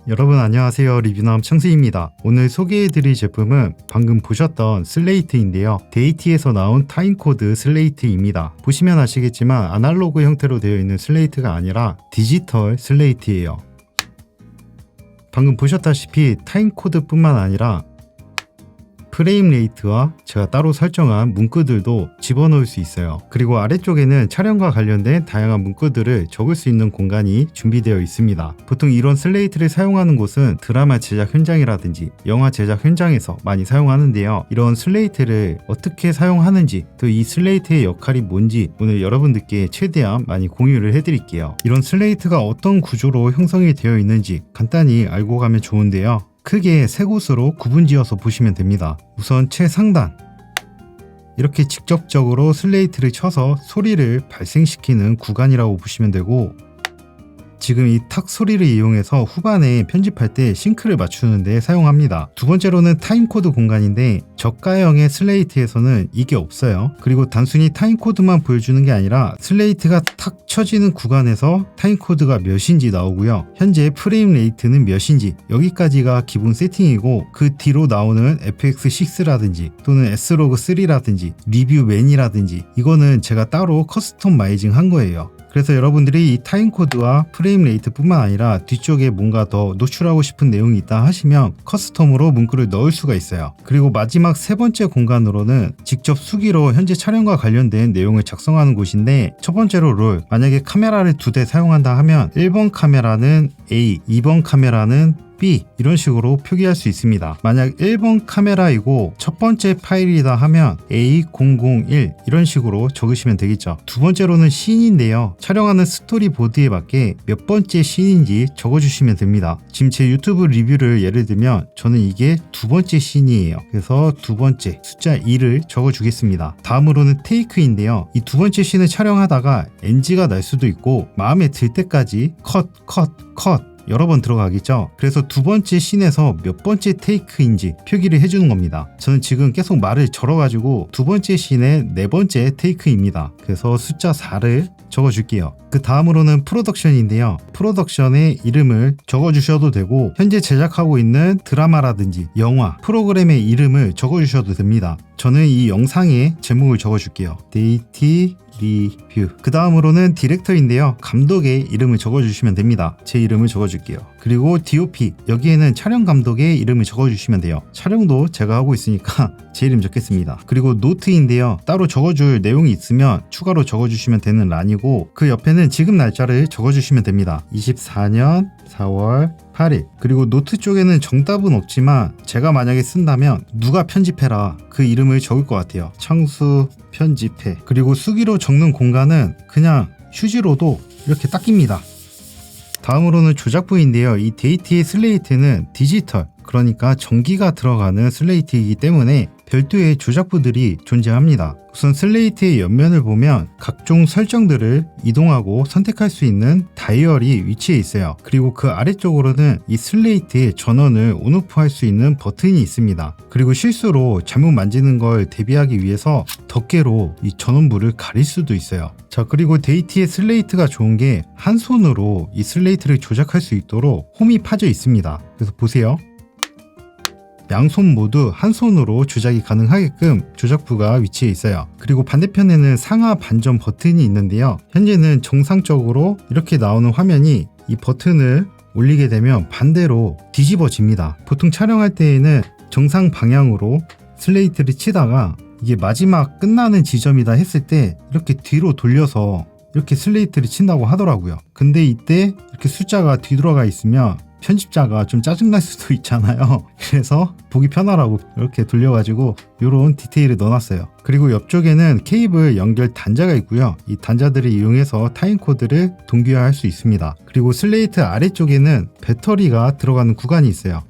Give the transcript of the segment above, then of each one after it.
여러분 안녕하세요. 리뷰남 청수입니다. 오늘 소개해드릴 제품은 방금 보셨던 슬레이트인데요. 데이티에서 나온 타임코드 슬레이트입니다. 보시면 아시겠지만 아날로그 형태로 되어 있는 슬레이트가 아니라 디지털 슬레이트예요. 방금 보셨다시피 타임코드 뿐만 아니라 프레임 레이트와 제가 따로 설정한 문구들도 집어넣을 수 있어요. 그리고 아래쪽에는 촬영과 관련된 다양한 문구들을 적을 수 있는 공간이 준비되어 있습니다. 보통 이런 슬레이트를 사용하는 곳은 드라마 제작 현장이라든지 영화 제작 현장에서 많이 사용하는데요. 이런 슬레이트를 어떻게 사용하는지, 또 이 슬레이트의 역할이 뭔지 오늘 여러분들께 최대한 많이 공유를 해드릴게요. 이런 슬레이트가 어떤 구조로 형성이 되어 있는지 간단히 알고 가면 좋은데요. 크게 세 곳으로 구분지어서 보시면 됩니다. 우선 최상단, 이렇게 직접적으로 슬레이트를 쳐서 소리를 발생시키는 구간이라고 보시면 되고, 지금 이 탁 소리를 이용해서 후반에 편집할 때 싱크를 맞추는 데 사용합니다. 두 번째로는 타임코드 공간인데 저가형의 슬레이트에서는 이게 없어요. 그리고 단순히 타임코드만 보여주는 게 아니라 슬레이트가 탁 쳐지는 구간에서 타임코드가 몇인지 나오고요. 현재 프레임 레이트는 몇인지 여기까지가 기본 세팅이고, 그 뒤로 나오는 FX6라든지 또는 Slog3라든지 리뷰맨이라든지 이거는 제가 따로 커스터마이징 한 거예요. 그래서 여러분들이 이 타임코드와 프레임 레이트 뿐만 아니라 뒤쪽에 뭔가 더 노출하고 싶은 내용이 있다 하시면 커스텀으로 문구를 넣을 수가 있어요. 그리고 마지막 세 번째 공간으로는 직접 수기로 현재 촬영과 관련된 내용을 작성하는 곳인데, 첫 번째로 룰, 만약에 카메라를 2대 사용한다 하면 1번 카메라는 A, 2번 카메라는 B, 이런 식으로 표기할 수 있습니다. 만약 1번 카메라이고 첫 번째 파일이다 하면 A001 이런 식으로 적으시면 되겠죠. 두 번째로는 씬인데요. 촬영하는 스토리보드에 맞게 몇 번째 씬인지 적어주시면 됩니다. 지금 제 유튜브 리뷰를 예를 들면 저는 이게 두 번째 씬이에요. 그래서 두 번째 숫자 2를 적어주겠습니다. 다음으로는 테이크인데요. 이 두 번째 씬을 촬영하다가 NG가 날 수도 있고 마음에 들 때까지 컷 여러 번 들어가겠죠. 그래서 두 번째 씬에서 몇 번째 테이크인지 표기를 해주는 겁니다. 저는 지금 계속 말을 절어가지고 두 번째 씬의 네 번째 테이크입니다. 그래서 숫자 4를 적어줄게요. 그 다음으로는 프로덕션인데요. 프로덕션의 이름을 적어주셔도 되고, 현재 제작하고 있는 드라마라든지 영화, 프로그램의 이름을 적어주셔도 됩니다. 저는 이 영상에 제목을 적어줄게요. 데이티 리뷰. 그 다음으로는 디렉터인데요. 감독의 이름을 적어주시면 됩니다. 제 이름을 적어줄게요. 그리고 DOP, 여기에는 촬영 감독의 이름을 적어주시면 돼요. 촬영도 제가 하고 있으니까 제 이름 적겠습니다. 그리고 노트인데요. 따로 적어줄 내용이 있으면 추가로 적어주시면 되는 란이고, 그 옆에는 지금 날짜를 적어주시면 됩니다. 24년 4월 8일. 그리고 노트 쪽에는 정답은 없지만 제가 만약에 쓴다면 누가 편집해라 그 이름을 적을 것 같아요. 창수 편집해. 그리고 수기로 적는 공간은 그냥 휴지로도 이렇게 닦입니다. 다음으로는 조작부인데요. 이 데이티의 슬레이트는 디지털, 그러니까 전기가 들어가는 슬레이트이기 때문에 별도의 조작부들이 존재합니다. 우선 슬레이트의 옆면을 보면 각종 설정들을 이동하고 선택할 수 있는 다이얼이 위치해 있어요. 그리고 그 아래쪽으로는 이 슬레이트의 전원을 온오프 할 수 있는 버튼이 있습니다. 그리고 실수로 잘못 만지는 걸 대비하기 위해서 덮개로 이 전원부를 가릴 수도 있어요. 자, 그리고 데이티의 슬레이트가 좋은 게 한 손으로 이 슬레이트를 조작할 수 있도록 홈이 파져 있습니다. 그래서 보세요. 양손 모두 한 손으로 조작이 가능하게끔 조작부가 위치해 있어요. 그리고 반대편에는 상하 반전 버튼이 있는데요. 현재는 정상적으로 이렇게 나오는 화면이 이 버튼을 올리게 되면 반대로 뒤집어집니다. 보통 촬영할 때에는 정상 방향으로 슬레이트를 치다가 이게 마지막 끝나는 지점이다 했을 때 이렇게 뒤로 돌려서 이렇게 슬레이트를 친다고 하더라고요. 근데 이때 이렇게 숫자가 뒤돌아가 있으면 편집자가 좀 짜증날 수도 있잖아요. 그래서 보기 편하라고 이렇게 돌려가지고 이런 디테일을 넣어놨어요. 그리고 옆쪽에는 케이블 연결 단자가 있고요. 이 단자들을 이용해서 타임코드를 동기화할 수 있습니다. 그리고 슬레이트 아래쪽에는 배터리가 들어가는 구간이 있어요.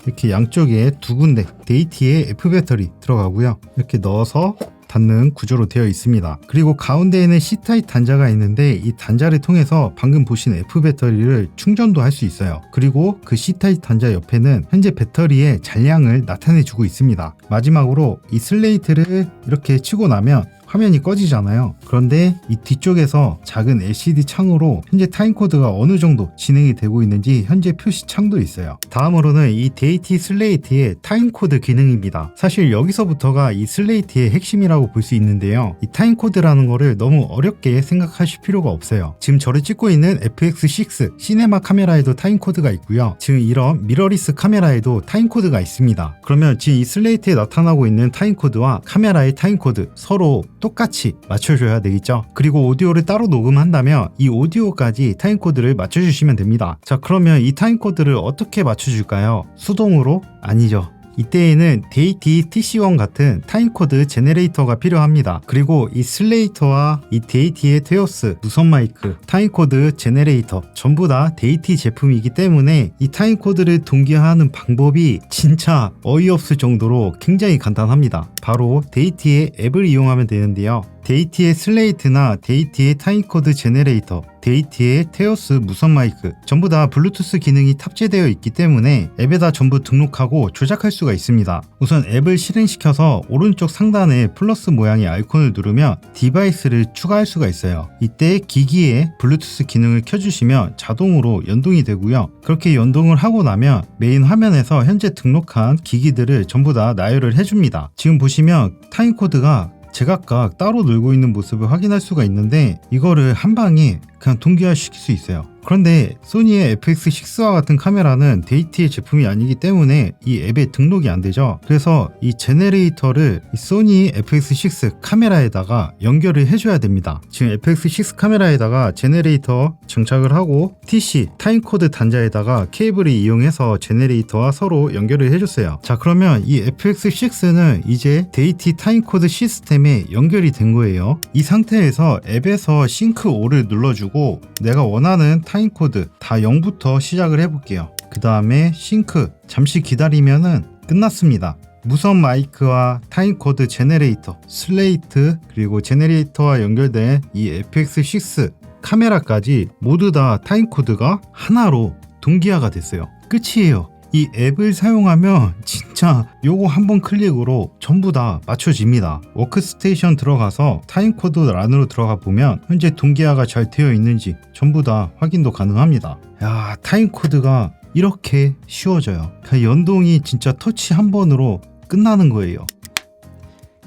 이렇게 양쪽에 두 군데 데이티에 F배터리 들어가고요. 이렇게 넣어서 닿는 구조로 되어 있습니다. 그리고 가운데에는 C타입 단자가 있는데 이 단자를 통해서 방금 보신 F배터리를 충전도 할 수 있어요. 그리고 그 C타입 단자 옆에는 현재 배터리의 잔량을 나타내 주고 있습니다. 마지막으로 이 슬레이트를 이렇게 치고 나면 화면이 꺼지잖아요. 그런데 이 뒤쪽에서 작은 LCD 창으로 현재 타임코드가 어느 정도 진행이 되고 있는지 현재 표시 창도 있어요. 다음으로는 이 데이티 슬레이트의 타임코드 기능입니다. 사실 여기서부터가 이 슬레이트의 핵심이라고 볼 수 있는데요. 이 타임코드라는 거를 너무 어렵게 생각하실 필요가 없어요. 지금 저를 찍고 있는 FX6 시네마 카메라에도 타임코드가 있고요. 지금 이런 미러리스 카메라에도 타임코드가 있습니다. 그러면 지금 이 슬레이트에 나타나고 있는 타임코드와 카메라의 타임코드 서로 똑같이 맞춰줘야 되겠죠. 그리고 오디오를 따로 녹음한다면 이 오디오까지 타임코드를 맞춰주시면 됩니다. 자, 그러면 이 타임코드를 어떻게 맞춰줄까요? 수동으로? 아니죠. 이때에는 데이티 TC1 같은 타임코드 제네레이터가 필요합니다. 그리고 이 슬레이터와 이 데이티의 테오스, 무선 마이크, 타임코드 제네레이터 전부 다 데이티 제품이기 때문에 이 타임코드를 동기화하는 방법이 진짜 어이없을 정도로 굉장히 간단합니다. 바로 데이티의 앱을 이용하면 되는데요. 데이티의 슬레이트나 데이티의 타임코드 제네레이터, 데이티의 테오스 무선 마이크 전부 다 블루투스 기능이 탑재되어 있기 때문에 앱에다 전부 등록하고 조작할 수가 있습니다. 우선 앱을 실행시켜서 오른쪽 상단에 플러스 모양의 아이콘을 누르면 디바이스를 추가할 수가 있어요. 이때 기기에 블루투스 기능을 켜주시면 자동으로 연동이 되고요. 그렇게 연동을 하고 나면 메인 화면에서 현재 등록한 기기들을 전부 다 나열을 해줍니다. 지금 보시면 타임코드가 제각각 따로 놀고 있는 모습을 확인할 수가 있는데 이거를 한 방에 그냥 동기화시킬 수 있어요. 그런데 소니의 FX6와 같은 카메라는 데이티의 제품이 아니기 때문에 이 앱에 등록이 안 되죠. 그래서 이 제네레이터를 이 소니 FX6 카메라에다가 연결을 해줘야 됩니다. 지금 FX6 카메라에다가 제네레이터 장착을 하고 TC 타임코드 단자에다가 케이블을 이용해서 제네레이터와 서로 연결을 해줬어요. 자, 그러면 이 FX6는 이제 데이티 타임코드 시스템에 연결이 된 거예요. 이 상태에서 앱에서 싱크 5를 눌러주고 내가 원하는 타임코드 다 0부터 시작을 해볼게요. 그 다음에 싱크 잠시 기다리면은 끝났습니다. 무선 마이크와 타임코드 제네레이터, 슬레이트 그리고 제네레이터와 연결된 이 FX6 카메라까지 모두 다 타임코드가 하나로 동기화가 됐어요. 끝이에요. 이 앱을 사용하면 진짜 요거 한 번 클릭으로 전부 다 맞춰집니다. 워크스테이션 들어가서 타임코드 란으로 들어가 보면 현재 동기화가 잘 되어 있는지 전부 다 확인도 가능합니다. 야, 타임코드가 이렇게 쉬워져요. 연동이 진짜 터치 한 번으로 끝나는 거예요.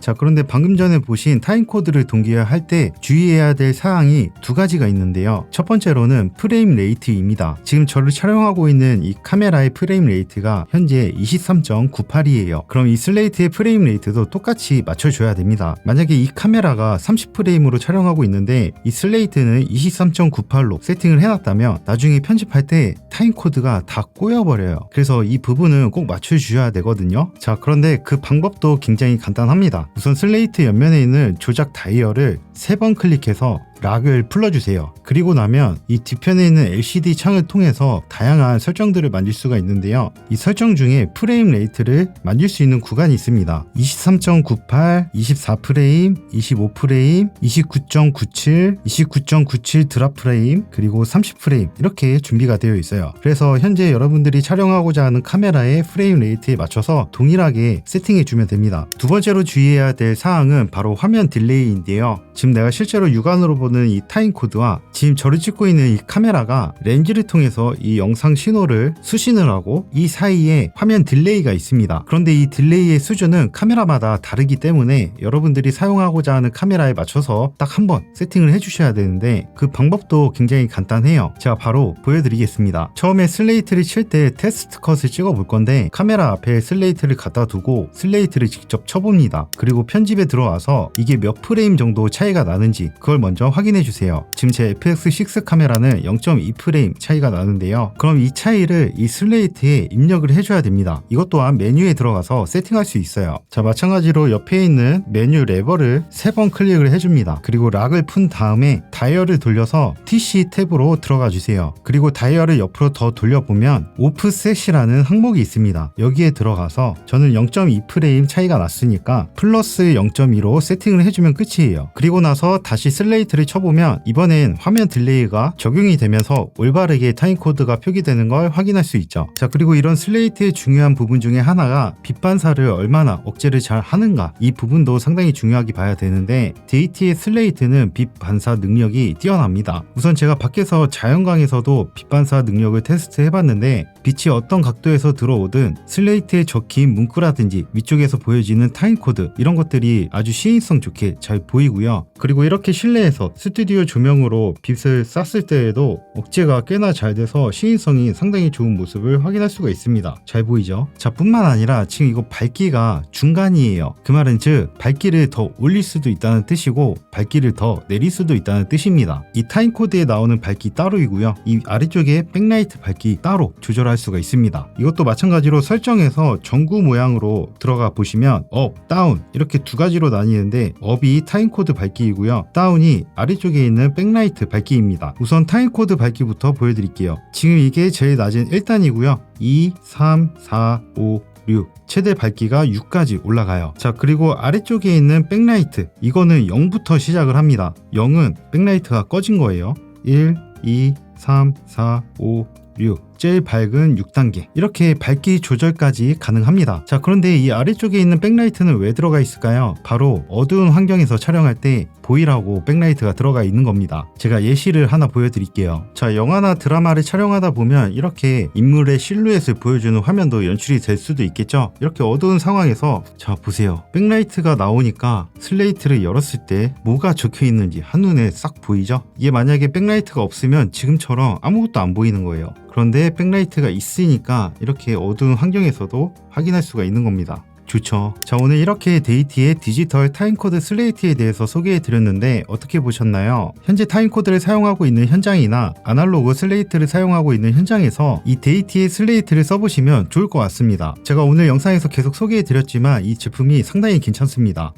자, 그런데 방금 전에 보신 타임코드를 동기화할 때 주의해야 될 사항이 두 가지가 있는데요. 첫 번째로는 프레임 레이트입니다. 지금 저를 촬영하고 있는 이 카메라의 프레임 레이트가 현재 23.98이에요. 그럼 이 슬레이트의 프레임 레이트도 똑같이 맞춰줘야 됩니다. 만약에 이 카메라가 30프레임으로 촬영하고 있는데 이 슬레이트는 23.98로 세팅을 해놨다면 나중에 편집할 때 타임코드가 다 꼬여버려요. 그래서 이 부분은 꼭 맞춰주셔야 되거든요. 자, 그런데 그 방법도 굉장히 간단합니다. 우선 슬레이트 옆면에 있는 조작 다이얼을 3번 클릭해서 락을 풀어주세요. 그리고 나면 이 뒤편에 있는 LCD 창을 통해서 다양한 설정들을 만질 수가 있는데요. 이 설정 중에 프레임 레이트를 만질 수 있는 구간이 있습니다. 23.98, 24프레임, 25프레임, 29.97, 29.97 드랍 프레임, 그리고 30프레임 이렇게 준비가 되어 있어요. 그래서 현재 여러분들이 촬영하고자 하는 카메라의 프레임 레이트에 맞춰서 동일하게 세팅해 주면 됩니다. 두 번째로 주의해야 될 사항은 바로 화면 딜레이인데요. 지금 내가 실제로 육안으로 보는 이 타임코드와 지금 저를 찍고 있는 이 카메라가 렌즈를 통해서 이 영상 신호를 수신을 하고 이 사이에 화면 딜레이가 있습니다. 그런데 이 딜레이의 수준은 카메라마다 다르기 때문에 여러분들이 사용하고자 하는 카메라에 맞춰서 딱 한 번 세팅을 해주셔야 되는데 그 방법도 굉장히 간단해요. 제가 바로 보여드리겠습니다. 처음에 슬레이트를 칠 때 테스트 컷을 찍어 볼 건데 카메라 앞에 슬레이트를 갖다 두고 슬레이트를 직접 쳐봅니다. 그리고 편집에 들어와서 이게 몇 프레임 정도 차이가 나는지 그걸 먼저 확인해 주세요. 지금 제 FX6 카메라는 0.2프레임 차이가 나는데요. 그럼 이 차이를 이 슬레이트에 입력을 해줘야 됩니다. 이것 또한 메뉴에 들어가서 세팅할 수 있어요. 자, 마찬가지로 옆에 있는 메뉴 레버를 3번 클릭을 해줍니다. 그리고 락을 푼 다음에 다이얼을 돌려서 TC 탭으로 들어가 주세요. 그리고 다이얼을 옆으로 더 돌려보면 오프셋이라는 항목이 있습니다. 여기에 들어가서 저는 0.2프레임 차이가 났으니까 플러스 0.2로 세팅을 해주면 끝이에요. 그리고 나서 다시 슬레이트를 엔터키를 쳐보면 이번엔 화면 딜레이가 적용이 되면서 올바르게 타임코드가 표기되는 걸 확인할 수 있죠. 자, 그리고 이런 슬레이트의 중요한 부분 중에 하나가 빛 반사를 얼마나 억제를 잘 하는가, 이 부분도 상당히 중요하게 봐야 되는데 데이티의 슬레이트는 빛 반사 능력이 뛰어납니다. 우선 제가 밖에서 자연광에서도 빛 반사 능력을 테스트 해봤는데 빛이 어떤 각도에서 들어오든 슬레이트에 적힌 문구라든지 위쪽에서 보여지는 타임코드, 이런 것들이 아주 시인성 좋게 잘 보이고요. 그리고 이렇게 실내에서 스튜디오 조명으로 빛을 쐈을 때에도 억제가 꽤나 잘 돼서 시인성이 상당히 좋은 모습을 확인할 수가 있습니다. 잘 보이죠? 자, 뿐만 아니라 지금 이거 밝기가 중간이에요. 그 말은 즉 밝기를 더 올릴 수도 있다는 뜻이고 밝기를 더 내릴 수도 있다는 뜻입니다. 이 타임코드에 나오는 밝기 따로이고요. 이 아래쪽에 백라이트 밝기 따로 조절할 수가 있습니다. 이것도 마찬가지로 설정에서 전구 모양으로 들어가 보시면 업, 다운 이렇게 두 가지로 나뉘는데 업이 타임코드 밝기이고요. 다운이 아래쪽에 있는 백라이트 밝기입니다. 우선 타임코드 밝기부터 보여드릴게요. 지금 이게 제일 낮은 1단이고요. 2, 3, 4, 5, 6 최대 밝기가 6까지 올라가요. 자, 그리고 아래쪽에 있는 백라이트, 이거는 0부터 시작을 합니다. 0은 백라이트가 꺼진 거예요. 1, 2, 3, 4, 5, 6 제일 밝은 6단계, 이렇게 밝기 조절까지 가능합니다. 자, 그런데 이 아래쪽에 있는 백라이트는 왜 들어가 있을까요? 바로 어두운 환경에서 촬영할 때 보이라고 백라이트가 들어가 있는 겁니다. 제가 예시를 하나 보여드릴게요. 자, 영화나 드라마를 촬영하다 보면 이렇게 인물의 실루엣을 보여주는 화면도 연출이 될 수도 있겠죠. 이렇게 어두운 상황에서 자 보세요, 백라이트가 나오니까 슬레이트를 열었을 때 뭐가 적혀 있는지 한눈에 싹 보이죠. 이게 만약에 백라이트가 없으면 지금처럼 아무것도 안 보이는 거예요. 그런데 백라이트가 있으니까 이렇게 어두운 환경에서도 확인할 수가 있는 겁니다. 좋죠. 자, 오늘 이렇게 데이티의 디지털 타임코드 슬레이트에 대해서 소개해 드렸는데 어떻게 보셨나요? 현재 타임코드를 사용하고 있는 현장이나 아날로그 슬레이트를 사용하고 있는 현장에서 이 데이티의 슬레이트를 써보시면 좋을 것 같습니다. 제가 오늘 영상에서 계속 소개해 드렸지만 이 제품이 상당히 괜찮습니다.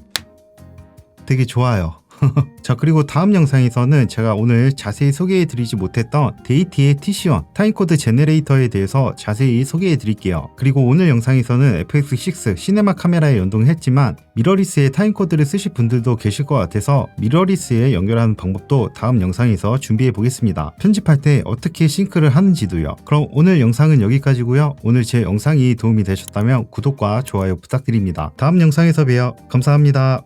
되게 좋아요. 자, 그리고 다음 영상에서는 제가 오늘 자세히 소개해 드리지 못했던 데이티의 TC1 타임코드 제너레이터에 대해서 자세히 소개해 드릴게요. 그리고 오늘 영상에서는 FX6 시네마 카메라에 연동했지만 미러리스의 타임코드를 쓰실 분들도 계실 것 같아서 미러리스에 연결하는 방법도 다음 영상에서 준비해 보겠습니다. 편집할 때 어떻게 싱크를 하는지도요. 그럼 오늘 영상은 여기까지고요. 오늘 제 영상이 도움이 되셨다면 구독과 좋아요 부탁드립니다. 다음 영상에서 봬요. 감사합니다.